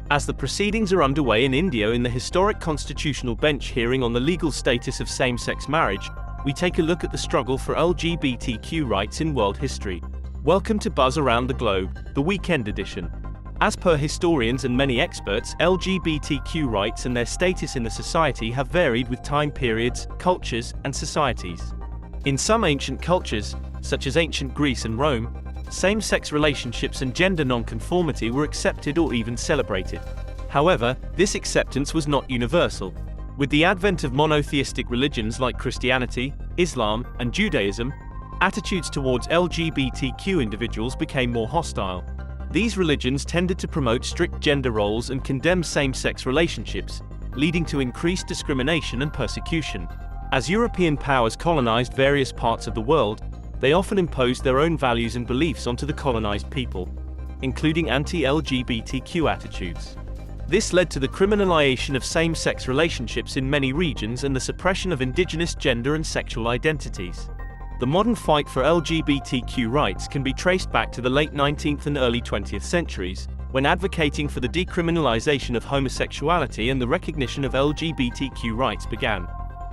As the proceedings are underway in India in the historic constitutional bench hearing on the legal status of same-sex marriage, we take a look at the struggle for LGBTQ rights in world history. Welcome to Buzz Around the Globe, the weekend edition. As per historians and many experts, LGBTQ rights and their status in the society have varied with time periods, cultures, and societies. In some ancient cultures, such as ancient Greece and Rome, same-sex relationships and gender nonconformity were accepted or even celebrated. However, this acceptance was not universal. With the advent of monotheistic religions like Christianity, Islam, and Judaism, attitudes towards LGBTQ individuals became more hostile. These religions tended to promote strict gender roles and condemn same-sex relationships, leading to increased discrimination and persecution. As European powers colonized various parts of the world, they often imposed their own values and beliefs onto the colonized people, including anti-LGBTQ attitudes. This led to the criminalization of same-sex relationships in many regions and the suppression of indigenous gender and sexual identities. The modern fight for LGBTQ rights can be traced back to the late 19th and early 20th centuries, when advocating for the decriminalization of homosexuality and the recognition of LGBTQ rights began.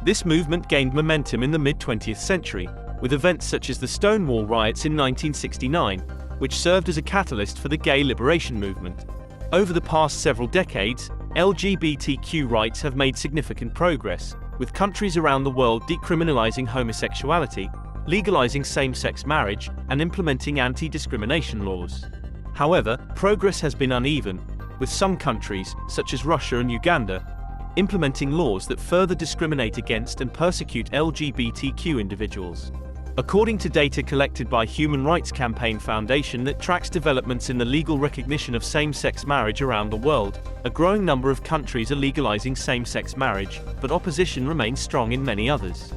This movement gained momentum in the mid-20th century, with events such as the Stonewall riots in 1969, which served as a catalyst for the gay liberation movement. Over the past several decades, LGBTQ rights have made significant progress, with countries around the world decriminalizing homosexuality, legalizing same-sex marriage, and implementing anti-discrimination laws. However, progress has been uneven, with some countries, such as Russia and Uganda, implementing laws that further discriminate against and persecute LGBTQ individuals. According to data collected by Human Rights Campaign Foundation that tracks developments in the legal recognition of same-sex marriage around the world, a growing number of countries are legalizing same-sex marriage, but opposition remains strong in many others.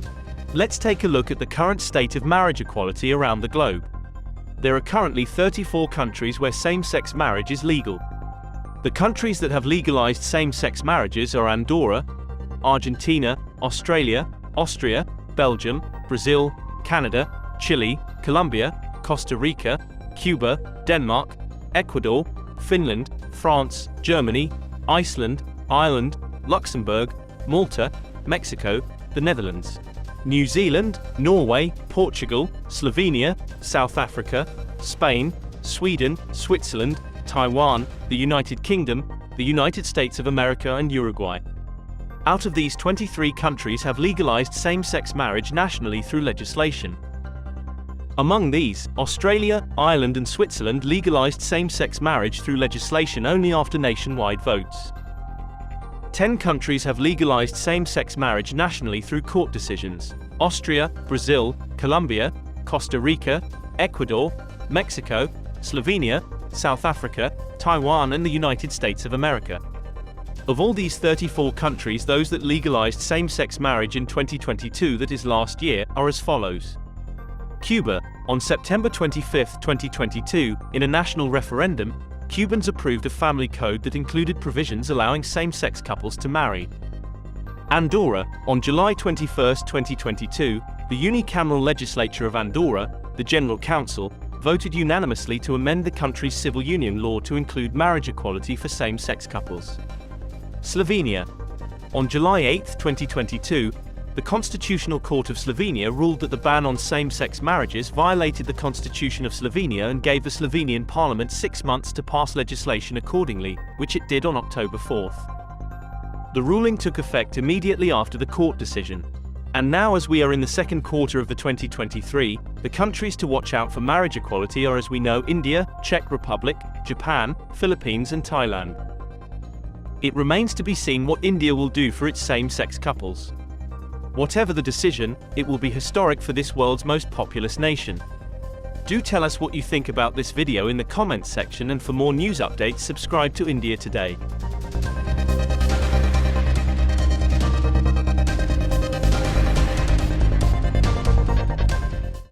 Let's take a look at the current state of marriage equality around the globe. There are currently 34 countries where same-sex marriage is legal. The countries that have legalized same-sex marriages are Andorra, Argentina, Australia, Austria, Belgium, Brazil, Canada, Chile, Colombia, Costa Rica, Cuba, Denmark, Ecuador, Finland, France, Germany, Iceland, Ireland, Luxembourg, Malta, Mexico, the Netherlands, New Zealand, Norway, Portugal, Slovenia, South Africa, Spain, Sweden, Switzerland, Taiwan, the United Kingdom, the United States of America, and Uruguay. Out of these, 23 countries have legalized same-sex marriage nationally through legislation. Among these, Australia, Ireland, and Switzerland legalized same-sex marriage through legislation only after nationwide votes. 10 countries have legalized same-sex marriage nationally through court decisions: Austria, Brazil, Colombia, Costa Rica, Ecuador, Mexico, Slovenia, South Africa, Taiwan, and the United States of America. Of all these 34 countries, those that legalized same-sex marriage in 2022, that is last year, are as follows. Cuba. On September 25, 2022, in a national referendum, Cubans approved a family code that included provisions allowing same-sex couples to marry. Andorra. On July 21, 2022, the unicameral legislature of Andorra, the General Council, voted unanimously to amend the country's civil union law to include marriage equality for same-sex couples. Slovenia. On July 8, 2022, the Constitutional Court of Slovenia ruled that the ban on same-sex marriages violated the Constitution of Slovenia and gave the Slovenian Parliament 6 months to pass legislation accordingly, which it did on October 4. The ruling took effect immediately after the court decision. And now, as we are in the second quarter of the 2023, the countries to watch out for marriage equality are, as we know, India, Czech Republic, Japan, Philippines, and Thailand. It remains to be seen what India will do for its same-sex couples. Whatever the decision, it will be historic for this world's most populous nation. Do tell us what you think about this video in the comments section, and for more news updates, subscribe to India Today.